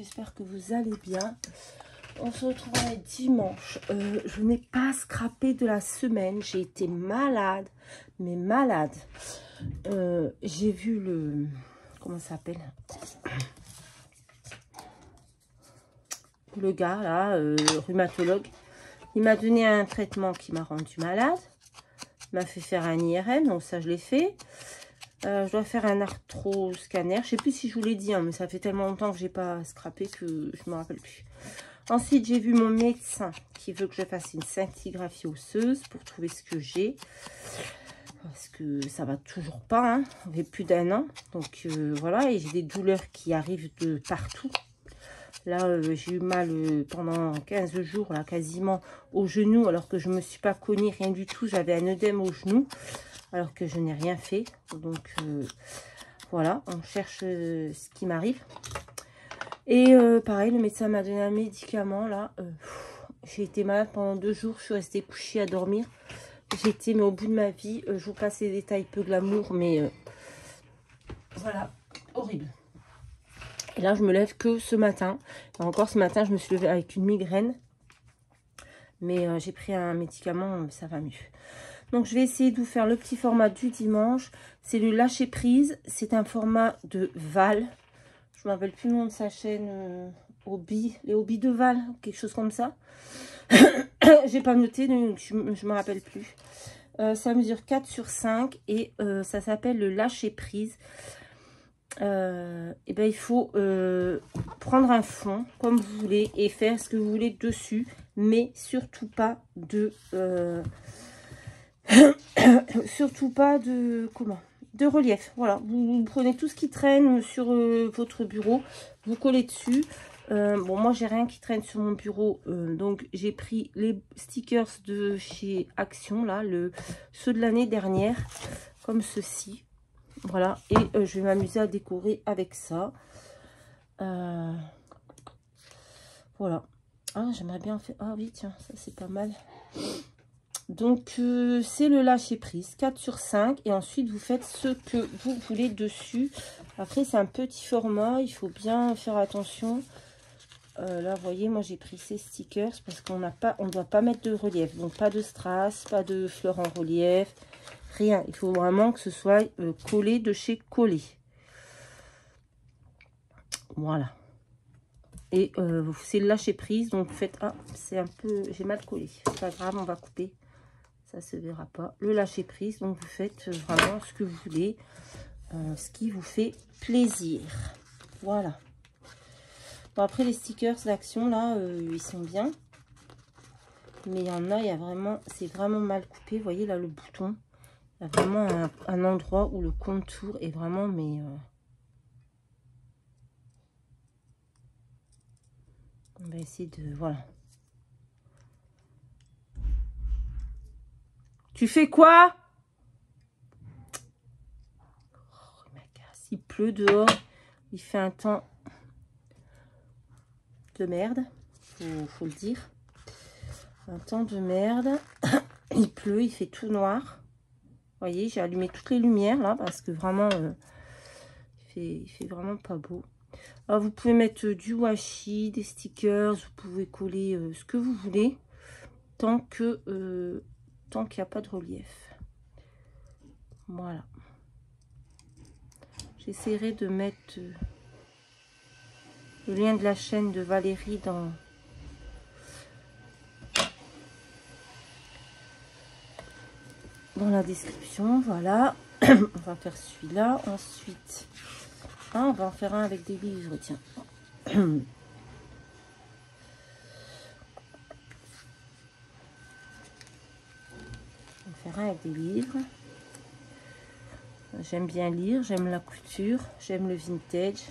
j'espère que vous allez bien. On se retrouve dimanche. Je n'ai pas scrapé de la semaine. J'ai été malade, mais malade. J'ai vu le... Comment ça s'appelle? Le gars, là, rhumatologue. Il m'a donné un traitement qui m'a rendu malade. Il m'a fait faire un IRM, donc ça, je l'ai fait. Je dois faire un arthroscanner. Je ne sais plus si je vous l'ai dit, hein, mais ça fait tellement longtemps que j'ai pas scrappé que je ne me rappelle plus. Ensuite, j'ai vu mon médecin qui veut que je fasse une scintigraphie osseuse pour trouver ce que j'ai. Parce que ça va toujours pas, hein. Ça fait plus d'1 an. Donc voilà, et j'ai des douleurs qui arrivent de partout. Là, j'ai eu mal pendant 15 jours, là, quasiment au genou, alors que je ne me suis pas cognée, rien du tout. J'avais un œdème au genou, alors que je n'ai rien fait. Donc voilà, on cherche ce qui m'arrive. Et pareil, le médecin m'a donné un médicament, là. J'ai été malade pendant 2 jours, je suis restée couchée à dormir. J'étais, mais au bout de ma vie, je vous passe les détails peu glamour, mais voilà, horrible. Et là, je me lève que ce matin. Et encore ce matin, je me suis levée avec une migraine. Mais j'ai pris un médicament, ça va mieux. Donc, je vais essayer de vous faire le petit format du dimanche. C'est le lâcher prise. C'est un format de Val. Je ne me rappelle plus le nom de sa chaîne. Les hobbies de Val, quelque chose comme ça. J'ai pas noté, donc je me rappelle plus. Ça mesure 4 sur 5 et ça s'appelle le lâcher prise. Et ben il faut prendre un fond comme vous voulez et faire ce que vous voulez dessus, mais surtout pas de surtout pas de de relief. Voilà, vous prenez tout ce qui traîne sur votre bureau, vous collez dessus. Bon, moi j'ai rien qui traîne sur mon bureau, donc j'ai pris les stickers de chez Action, là, ceux de l'année dernière, comme ceci. Voilà, et je vais m'amuser à décorer avec ça. Voilà. Ah, j'aimerais bien faire... Ah oui, tiens, ça c'est pas mal. Donc, c'est le lâcher prise, 4 sur 5. Et ensuite, vous faites ce que vous voulez dessus. Après, c'est un petit format, il faut bien faire attention. Là, vous voyez, moi j'ai pris ces stickers parce qu'on ne doit pas mettre de relief. Donc, pas de strass, pas de fleurs en relief. Rien, il faut vraiment que ce soit collé de chez Collé. Voilà. Et c'est le lâcher prise, donc vous faites... Ah, c'est un peu... J'ai mal collé. C'est pas grave, on va couper. Ça se verra pas. Le lâcher prise, donc vous faites vraiment ce que vous voulez. Ce qui vous fait plaisir. Voilà. Bon, après, les stickers d'Action, là, ils sont bien. Mais il y en a, il y a vraiment... C'est vraiment mal coupé. Vous voyez, là, le bouton. Il y a vraiment un endroit où le contour est vraiment... mais on va essayer de... Voilà. Tu fais quoi? Oh, il m'agace. Il pleut dehors. Il fait un temps de merde. Faut le dire. Un temps de merde. Il pleut, il fait tout noir. Vous voyez, j'ai allumé toutes les lumières là parce que vraiment, il fait vraiment pas beau. Alors, vous pouvez mettre du washi, des stickers, vous pouvez coller ce que vous voulez tant qu'il n'y a pas de relief. Voilà. J'essaierai de mettre le lien de la chaîne de Valérie dans la description. Voilà. On va faire celui-là. Ensuite, on va en faire un avec des livres. Tiens. On va faire un avec des livres. J'aime bien lire, j'aime la couture, j'aime le vintage.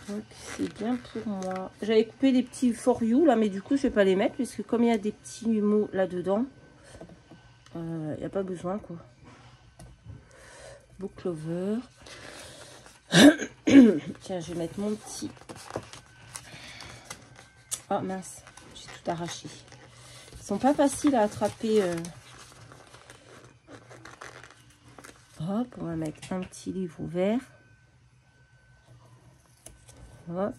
Donc c'est bien pour moi. J'avais coupé des petits for you là, mais du coup je vais pas les mettre puisque comme il y a des petits mots là-dedans, il n'y a pas besoin quoi. Book lover. Tiens, je vais mettre mon petit... Oh mince, j'ai tout arraché. Ils sont pas faciles à attraper. Hop, on va mettre un petit livre ouvert. Hop.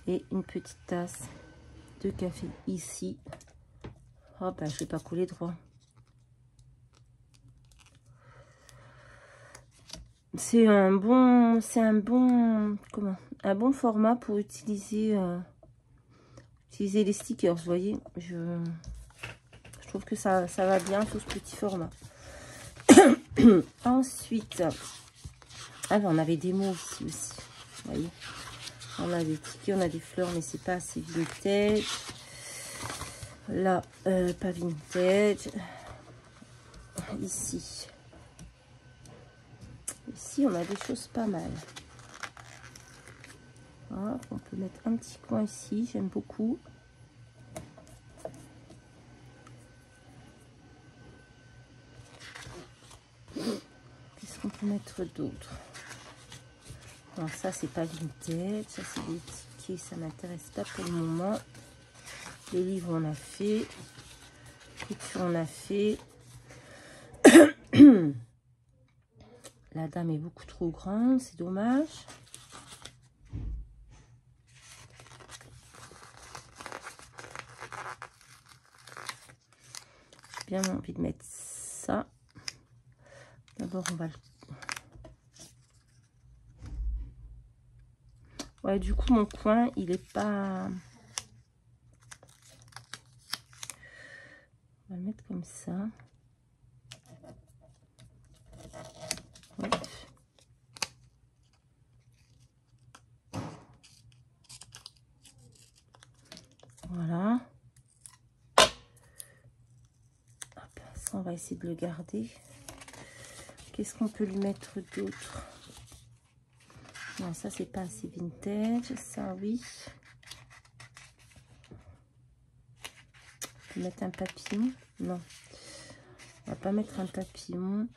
Et une petite tasse de café ici. Oh ben, je vais pas coller droit. C'est un bon format pour utiliser les stickers. Vous voyez, je trouve que ça va bien sur ce petit format. Ensuite, ah ben, on avait des mots ici aussi. Vous voyez, on a des tickets, on a des fleurs, mais c'est pas assez vintage. Là, pas vintage. Ici, on a des choses pas mal. Voilà, on peut mettre un petit coin ici, j'aime beaucoup. Qu'est-ce qu'on peut mettre d'autre? Non, ça c'est pas vintage, ça c'est des tickets, ça m'intéresse pas pour le moment. Les livres on a fait, l'écriture on a fait. La dame est beaucoup trop grande, c'est dommage. J'ai bien envie de mettre ça. D'abord, on va le... Ouais, du coup, mon coin, il est pas... On va le mettre comme ça. Hop. Voilà. Hop, ça, on va essayer de le garder. Qu'est-ce qu'on peut lui mettre d'autre? Non, ça, c'est pas assez vintage. Ça, oui. On peut mettre un papillon. Non. On va pas mettre un papillon.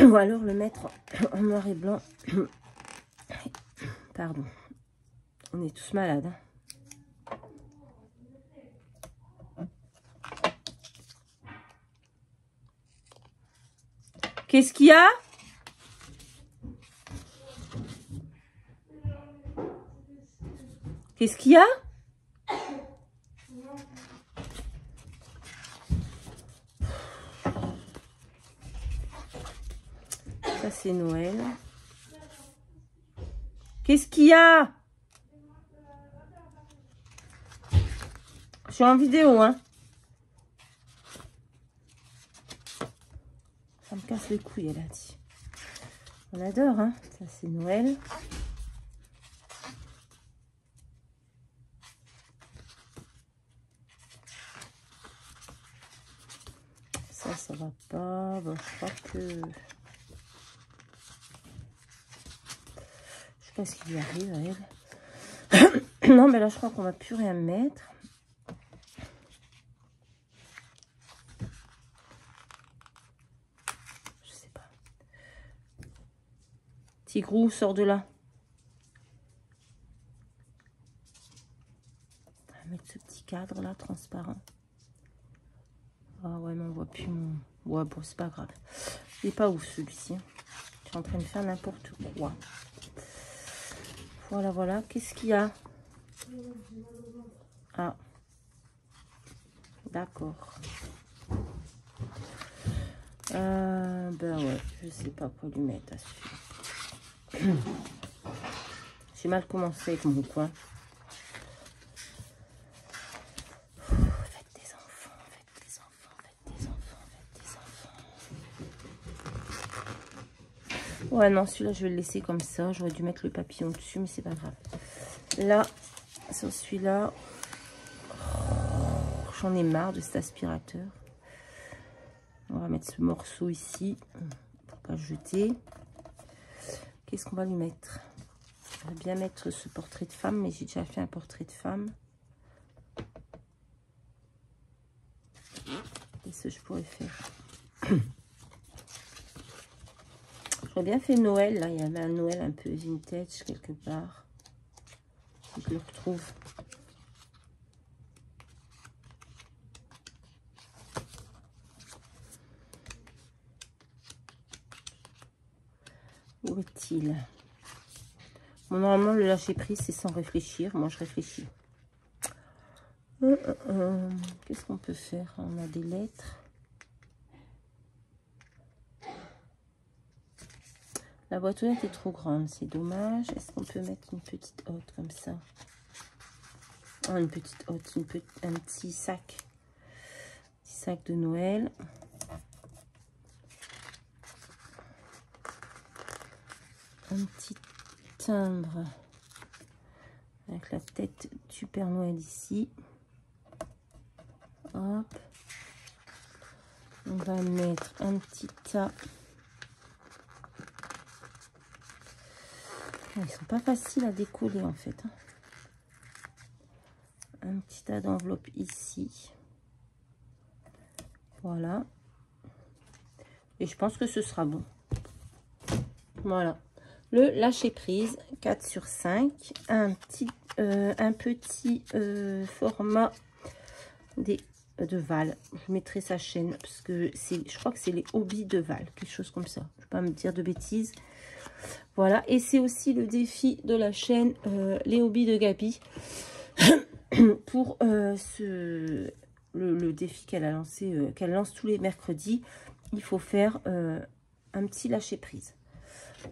Ou alors le mettre en noir et blanc. Pardon. On est tous malades. Hein. Qu'est-ce qu'il y a? Qu'est-ce qu'il y a? Ça, c'est Noël. Qu'est-ce qu'il y a? Je suis en vidéo, hein. Ça me casse les couilles, elle a dit. On adore, hein. Ça, c'est Noël. Ça va pas. Bon, je crois que... Je sais pas ce qu'il lui arrive à elle. Non, mais là, je crois qu'on va plus rien mettre. Je sais pas. Tigrou, sors de là. On va mettre ce petit cadre là, transparent. Ah ouais, mais on voit plus mon... Ouais, bon, c'est pas grave. Il est pas ouf celui-ci. Je suis en train de faire n'importe quoi. Voilà, voilà. Qu'est-ce qu'il y a? Ah. D'accord. Ben ouais, je sais pas quoi lui mettre à celui-là. J'ai mal commencé avec mon coin. Faites des enfants, faites des enfants, faites des enfants, faites des enfants. Ouais, non, celui-là, je vais le laisser comme ça. J'aurais dû mettre le papillon dessus, mais c'est pas grave. Là, sur celui-là, j'en ai marre de cet aspirateur. On va mettre ce morceau ici pour pas jeter. Qu'est-ce qu'on va lui mettre? Je vais bien mettre ce portrait de femme, mais j'ai déjà fait un portrait de femme. Qu'est-ce que je pourrais faire? J'aurais bien fait Noël. Là, il y avait un Noël un peu vintage quelque part. Si je le retrouve. Où est-il? Bon, normalement, le lâcher prise, c'est sans réfléchir. Moi, je réfléchis. Qu'est-ce qu'on peut faire? On a des lettres. La boîte aux lettres est trop grande, c'est dommage. Est-ce qu'on peut mettre une petite hotte comme ça? Oh, une petite hotte, un petit sac. Petit sac de Noël. Un petit timbre avec la tête du Père Noël ici. Hop. On va mettre un petit tas. Ils sont pas faciles à décoller en fait. Un petit tas d'enveloppes ici. Voilà. Et je pense que ce sera bon. Voilà. Le lâcher prise 4 sur 5. Un petit format de Val. Je mettrai sa chaîne parce que je crois que c'est les hobbies de Val. Quelque chose comme ça. Je ne vais pas me dire de bêtises. Voilà. Et c'est aussi le défi de la chaîne les hobbies de Gabi. Pour le défi qu'elle a lancé, qu'elle lance tous les mercredis, il faut faire un petit lâcher prise.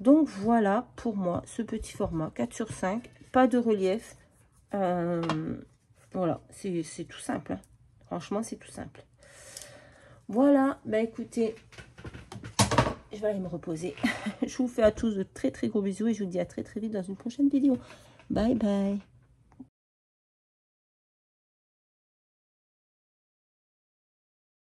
Donc voilà pour moi ce petit format 4 sur 5, pas de relief. Voilà, c'est tout simple, hein. Franchement c'est tout simple. Voilà, bah écoutez, je vais aller me reposer. Je vous fais à tous de très très gros bisous et je vous dis à très très vite dans une prochaine vidéo. Bye bye.